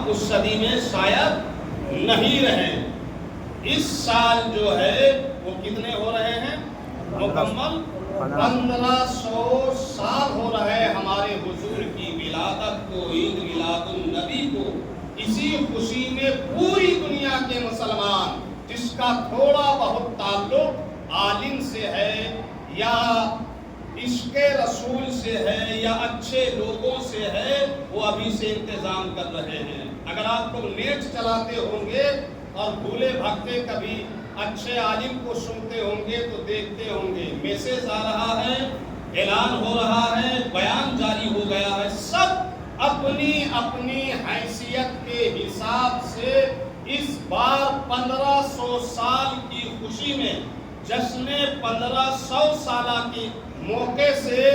آپ اس صدی میں شاید نہیں رہے۔ اس سال جو ہے وہ کتنے ہو رہے ہیں؟ مکمل 1500 سال ہو رہے ہیں ہمارے حضور کی ولادت کو، عید میلاد النبی کو۔ اسی خوشی میں پوری دنیا کے مسلمان جس کا تھوڑا بہت تعلق عالم سے ہے یا عشق رسول سے ہے یا اچھے لوگوں سے ہے، وہ ابھی سے انتظام کر رہے ہیں۔ اگر آپ کو نیٹ چلاتے ہوں گے اور بھولے بھاگتے کبھی اچھے عالم کو سنتے ہوں گے تو دیکھتے ہوں گے میسج آ رہا ہے، اعلان ہو رہا ہے، بیان جاری ہو گیا ہے۔ سب اپنی اپنی حیثیت کے حساب سے اس بار 1500 سال کی خوشی میں، جشن 1500 سالہ کی موقع سے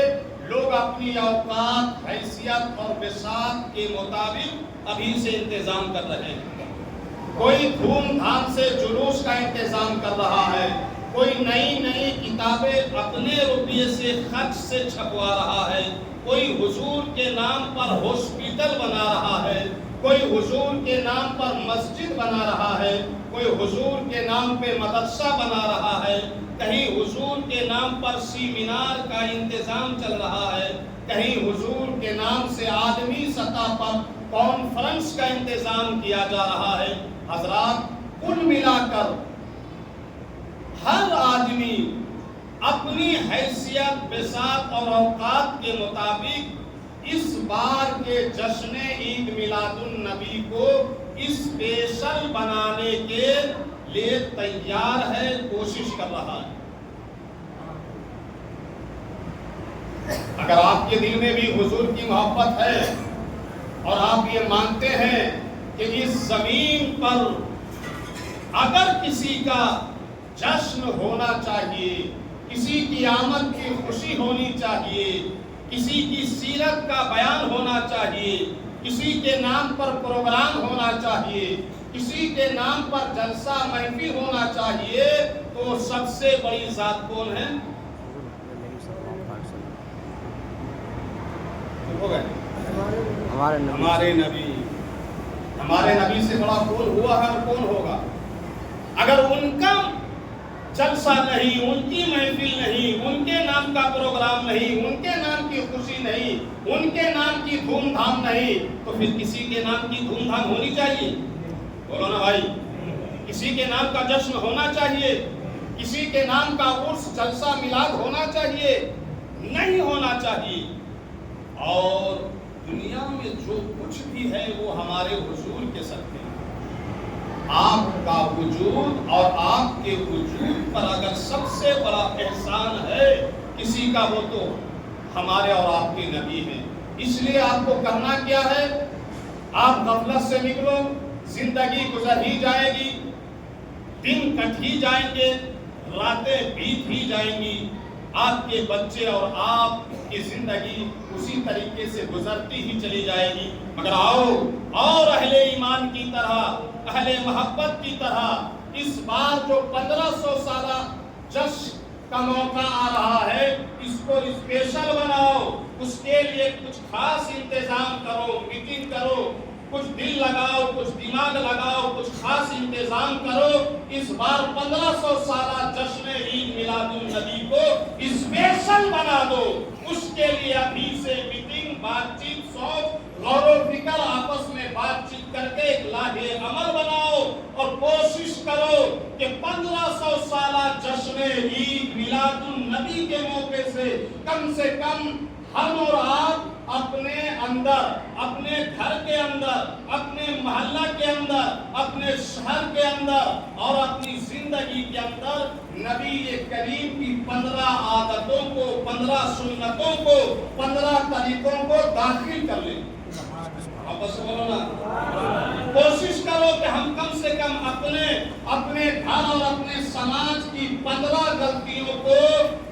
لوگ اپنی اوقات، حیثیت اور بساط کے مطابق ابھی سے انتظام کر رہے ہیں۔ کوئی دھوم دھام سے جلوس کا انتظام کر رہا ہے، کوئی نئی نئی کتابیں اپنے روپیے سے خرچ سے چھپوا رہا ہے، کوئی حضور کے نام پر ہاسپٹل بنا رہا ہے، کوئی حضور کے نام پر مسجد بنا رہا ہے، کوئی حضور کے نام پہ مدرسہ بنا رہا ہے، کہیں حضور کے نام پر سیمینار کا انتظام چل رہا ہے، کہیں حضور کے نام سے عالمی سطح پر کانفرنس کا انتظام کیا جا رہا ہے۔ حضرات، کل ملا کر ہر آدمی اپنی حیثیت، بساط اور اوقات کے مطابق اس بار کے جشن عید میلاد النبی کو اسپیشل بنانے کے لیے تیار ہے، کوشش کر رہا ہے۔ اگر آپ کے دل میں بھی حضور کی محبت ہے اور آپ یہ مانتے ہیں کہ اس زمین پر اگر کسی کا جشن ہونا چاہیے، کسی کی آمد کی خوشی ہونی چاہیے، کسی کی سیرت کا بیان ہونا چاہیے، کسی کے نام پر پروگرام ہونا چاہیے، کسی کے نام پر جلسہ محفل ہونا چاہیے، تو سب سے بڑی ذات کون ہے؟ ہمارے نبی۔ ہمارے نبی سے بڑا کون ہوا ہے اور کون ہوگا؟ اگر ان کا جلسہ نہیں، ان کی محفل نہیں، ان کے نام کا پروگرام نہیں، ان کے نام کی خوشی نہیں، ان کے نام کی دھوم دھام نہیں، تو پھر کسی کے نام کی دھوم دھام ہونی چاہیے؟ بولو نا بھائی، کسی کے نام کا جشن ہونا چاہیے، کسی کے نام کا عرس، جلسہ میلاد ہونا چاہیے؟ نہیں ہونا چاہیے۔ اور دنیا میں جو کچھ بھی ہے وہ ہمارے حضور کے صدقے ہیں۔ آپ کا وجود اور آپ کے وجود پر اگر سب سے بڑا احسان ہے کسی کا، وہ تو ہمارے اور آپ کے نبی ہیں۔ اس لیے آپ کو کرنا کیا ہے؟ آپ غفلت سے نکلو، زندگی گزر ہی جائے گی، دن کٹ ہی جائیں گے، راتیں بیت ہی جائیں گی، آپ کے بچے اور آپ کی زندگی اسی طریقے سے گزرتی ہی چلی جائے گی۔ مگر آؤ اور اہل ایمان کی طرح، اہل محبت کی طرح اس بار جو 1500 سالہ جشن کا موقع آ رہا ہے، اس کو اسپیشل بناؤ، اس کے لیے کچھ خاص انتظام کرو، میٹنگ کرو، کچھ دل لگاؤ، کچھ دماغ لگاؤ، کچھ خاص انتظام کرو۔ اس بار 1500 سالہ جشن عید میلاد النبی کو اسپیشل بنا دو۔ اس کے لیے ابھی سے میٹنگ، بات چیت، سوچ، غور و فکر، آپس میں بات چیت کر کے ایک لاہے عمل بناؤ اور کوشش کرو کہ 1500 سالہ جشن عید میلاد النبی کے موقع سے کم ہم اور آپ اپنے اندر، اپنے گھر کے اندر، اپنے محلہ کے اندر، اپنے شہر کے اندر اور اپنی زندگی کے اندر نبی کریم کی 15 عادتوں کو، 15 سنتوں کو، 15 طریقوں کو داخل کر لیں۔ واپس بولو نا، کوشش کرو کہ ہم کم سے کم اپنے گھر اور اپنے سماج کی 15 غلطیوں کو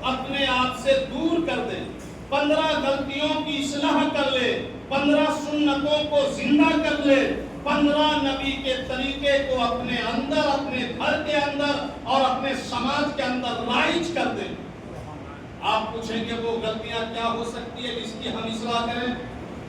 اپنے آپ سے دور کر دیں، 15 غلطیوں کی اصلاح کر لے، 15 سنتوں کو زندہ کر لے، 15 نبی کے طریقے کو اپنے اندر، اپنے گھر کے اندر اور اپنے سماج کے اندر رائج کر دیں۔ آپ پوچھیں گے وہ غلطیاں کیا ہو سکتی ہے جس کی ہم اصلاح کریں؟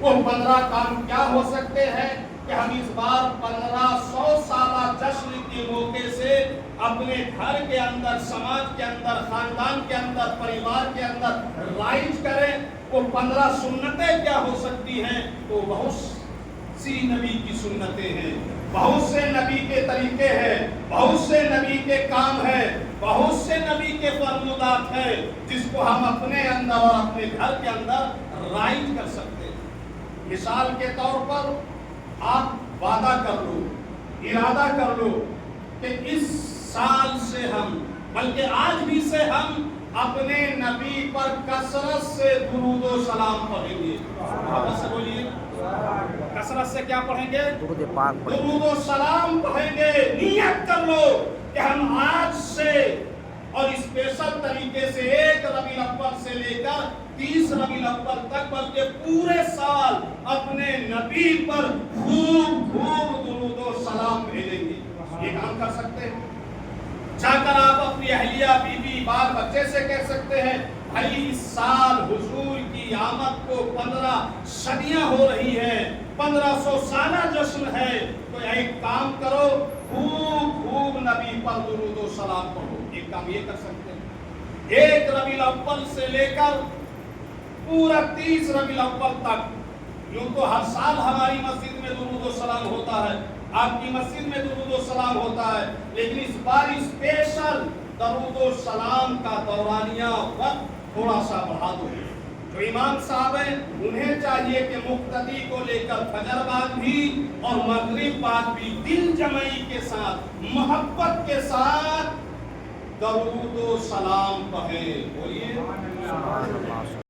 وہ 15 کام کیا ہو سکتے ہیں کہ ہم اس بار 1500 سالہ جشن کے موقع سے اپنے گھر کے اندر، سماج کے اندر، خاندان کے اندر، پریوار کے اندر رائج کریں۔ وہ 15 سنتیں کیا ہو سکتی ہیں؟ وہ بہت سی نبی کی سنتیں ہیں، بہت سے نبی کے طریقے ہیں، بہت سے نبی کے کام ہیں، بہت سے نبی کے فرمودات ہیں جس کو ہم اپنے اندر اور اپنے گھر کے اندر رائج کر سکتے ہیں۔ مثال کے طور پر آپ وعدہ کر لو، ارادہ کر لو کہ اس سال سے ہم، بلکہ آج بھی سے ہم اپنے نبی پر کثرت سے درود و سلام پڑھیں گے۔ آپ سے بولیے، کثرت سے کیا پڑھیں گے؟ درود و سلام پڑھیں گے۔ نیت کر لو کہ ہم آج سے اور اسپیشل طریقے سے 1 ربیع الاول سے لے کر 30 ربیع الاول تک، بلکہ پورے سال اپنے نبی پر خوب درود و سلام بھیجیں گے۔ یہ کام کر سکتے ہیں۔ جا کر آپ اپنی اہلیہ، بیوی، بال بچے سے کہہ سکتے ہیں بھائی اس سال حضور کی آمد کو 15 صدیاں ہو رہی ہیں، 1500 سالہ جشن ہے، تو ایک کام کرو، خوب نبی پر درود و سلام پڑھو۔ ایک کام یہ کر سکتے ہیں۔ 1 ربیع الاول سے لے کر پورا 30 ربیع الاول تک، یوں تو ہر سال ہماری مسجد میں درود و سلام ہوتا ہے، آپ کی مسجد میں درود و سلام ہوتا ہے، لیکن اس بار اسپیشل درود و سلام کا دورانیہ وقت تھوڑا سا بڑھا دو۔ جو امام صاحب ہیں انہیں چاہیے کہ مقتدی کو لے کر فجر بعد بھی اور مغرب بعد بھی دل جمعی کے ساتھ، محبت کے ساتھ درود و سلام پڑھیں۔ بولیے